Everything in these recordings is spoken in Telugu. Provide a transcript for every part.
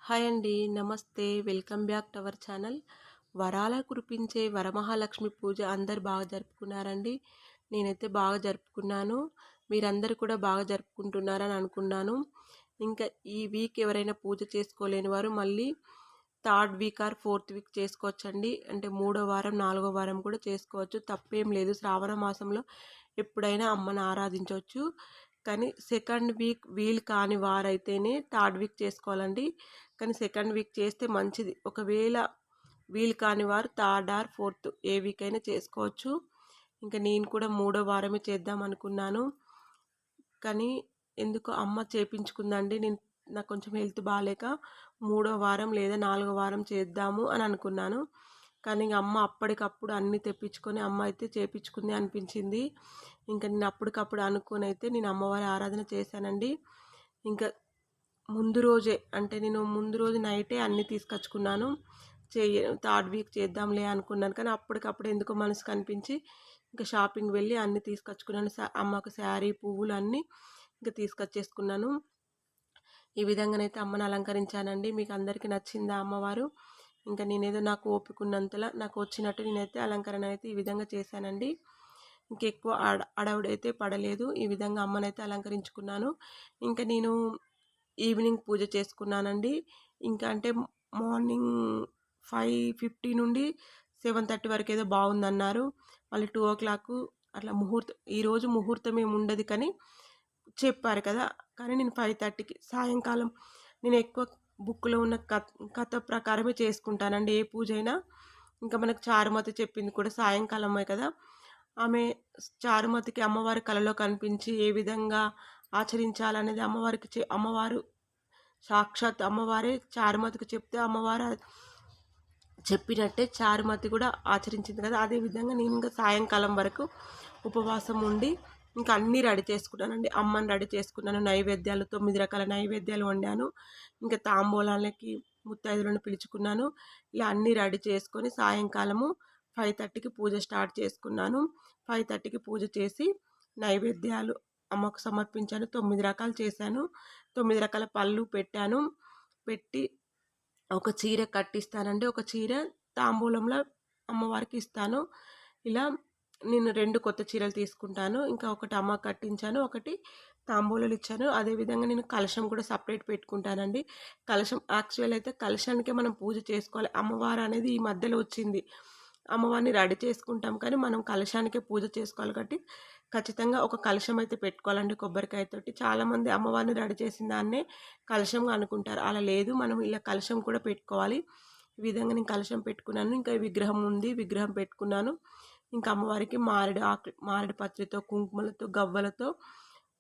హాయ్ అండి. నమస్తే. Welcome back to our channel. వరాల కురిపించే వరమహాలక్ష్మి పూజ అందరూ బాగా జరుపుకున్నారండి. నేనైతే బాగా జరుపుకున్నాను. మీరందరూ కూడా బాగా జరుపుకుంటున్నారని అనుకున్నాను. ఇంకా ఈ వీక్ ఎవరైనా పూజ చేసుకోలేని వారు మళ్ళీ third week or fourth week చేసుకోవచ్చండి. అంటే మూడో వారం, నాలుగో వారం కూడా చేసుకోవచ్చు. తప్పేం లేదు. శ్రావణ మాసంలో ఎప్పుడైనా అమ్మని ఆరాధించవచ్చు. కానీ సెకండ్ వీక్ వీలు కాని వారైతేనే థర్డ్ వీక్ చేసుకోవాలండి. కానీ సెకండ్ వీక్ చేస్తే మంచిది. ఒకవేళ వీలు కాని వారు third or fourth A week అయినా చేసుకోవచ్చు. ఇంకా నేను కూడా మూడో వారమే చేద్దాం అనుకున్నాను. కానీ ఎందుకో అమ్మ చేపించుకుందండి. నాకు కొంచెం హెల్త్ బాగాలేక మూడో వారం లేదా నాలుగో వారం చేద్దాము అని అనుకున్నాను. కానీ ఇంక అమ్మ అప్పటికప్పుడు అన్నీ తెప్పించుకొని అమ్మ అయితే చేపించుకుంది అనిపించింది. ఇంకా నేను అప్పటికప్పుడు అనుకొని అయితే నేను అమ్మవారి ఆరాధన చేశానండి. ఇంకా ముందు రోజే అంటే నేను ముందు రోజు నైటే అన్నీ తీసుకొచ్చుకున్నాను. థర్డ్ వీక్ చేద్దాంలే అనుకున్నాను. కానీ అప్పటికప్పుడు ఎందుకో మనసుకు అనిపించి ఇంకా షాపింగ్ వెళ్ళి అన్నీ తీసుకొచ్చుకున్నాను. అమ్మకు శారీ, పువ్వులు అన్నీ ఇంకా తీసుకొచ్చేసుకున్నాను. ఈ విధంగానైతే అమ్మను అలంకరించానండి. మీకు అందరికీ నచ్చిందా అమ్మవారు? ఇంకా నేనేదో నాకు ఓపిక ఉన్నంతలా నాకు వచ్చినట్టు నేనైతే అలంకరణ అయితే ఈ విధంగా చేశానండి. ఇంకెక్కువ హడావుడైతే పడలేదు. ఈ విధంగా అమ్మనైతే అలంకరించుకున్నాను. ఇంకా నేను ఈవినింగ్ పూజ చేసుకున్నానండి. ఇంకా అంటే మార్నింగ్ 5:50 నుండి 7:30 వరకు ఏదో బాగుందన్నారు. మళ్ళీ 2:00 అట్లా ఈరోజు ముహూర్తం ఏమి ఉండదు కానీ చెప్పారు కదా. కానీ నేను 5:30కి సాయంకాలం నేను ఎక్కువ బుక్లో ఉన్న కథ ప్రకారమే చేసుకుంటానండి ఏ పూజ అయినా. ఇంకా మనకు చారుమతి చెప్పింది కూడా సాయంకాలమే కదా. ఆమె చారుమతికి అమ్మవారి కలలో కనిపించి ఏ విధంగా ఆచరించాలనేది అమ్మవారు సాక్షాత్ అమ్మవారే చారుమతికి చెప్తే అమ్మవారు చెప్పినట్టే చారుమతి కూడా ఆచరించింది కదా. అదేవిధంగా నేను ఇంకా సాయంకాలం వరకు ఉపవాసం ఉండి ఇంకా అన్నీ రెడీ చేసుకున్నానండి. అమ్మని రెడీ చేసుకున్నాను. నైవేద్యాలు 9 రకాల నైవేద్యాలు వండాను. ఇంకా తాంబూలాలకి ముత్తైదులను పిలుచుకున్నాను. ఇలా అన్నీ రెడీ చేసుకొని సాయంకాలము 5:30కి పూజ స్టార్ట్ చేసుకున్నాను. 5:30కి పూజ చేసి నైవేద్యాలు అమ్మకు సమర్పించాను. 9 రకాలు చేశాను. 9 రకాల పళ్ళు పెట్టాను. పెట్టి ఒక చీర కట్టిస్తానండి. ఒక చీర తాంబూలంలో అమ్మవారికి ఇస్తాను. ఇలా నేను 2 కొత్త చీరలు తీసుకుంటాను. ఇంకా ఒకటి అమ్మకి కట్టించాను. ఒకటి తాంబూలాలు ఇచ్చాను. అదేవిధంగా నేను కలశం కూడా సపరేట్ పెట్టుకుంటానండి. కలశం యాక్చువల్ అయితే కలశానికే మనం పూజ చేసుకోవాలి. అమ్మవారు అనేది ఈ మధ్యలో వచ్చింది. అమ్మవారిని రెడీ చేసుకుంటాం కానీ మనం కలశానికే పూజ చేసుకోవాలి కాబట్టి ఖచ్చితంగా ఒక కలశం అయితే పెట్టుకోవాలండి కొబ్బరికాయతోటి. చాలామంది అమ్మవారిని రెడీ చేసిన దాన్నే కలశంగా అనుకుంటారు. అలా లేదు, మనం ఇలా కలశం కూడా పెట్టుకోవాలి. ఈ విధంగా నేను కలశం పెట్టుకున్నాను. ఇంకా విగ్రహం ఉంది, విగ్రహం పెట్టుకున్నాను. ఇంకా అమ్మవారికి మారేడు పత్రితో, కుంకుమలతో, గవ్వలతో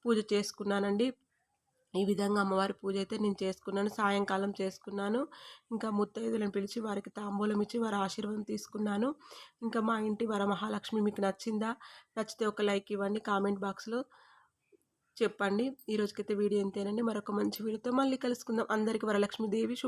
పూజ చేసుకున్నానండి. ఈ విధంగా అమ్మవారి పూజ అయితే నేను చేసుకున్నాను. సాయంకాలం చేసుకున్నాను. ఇంకా ముత్తైదులను పిలిచి వారికి తాంబూలం ఇచ్చి వారి ఆశీర్వాదం తీసుకున్నాను. ఇంకా మా ఇంటి వరమహాలక్ష్మి మీకు నచ్చిందా? నచ్చితే ఒక లైక్ ఇవ్వండి. కామెంట్ బాక్స్లో చెప్పండి. ఈరోజుకైతే వీడియో ఇంతేనండి. మరొక మంచి వీడియోతో మళ్ళీ కలుసుకుందాం. అందరికీ వరలక్ష్మీదేవి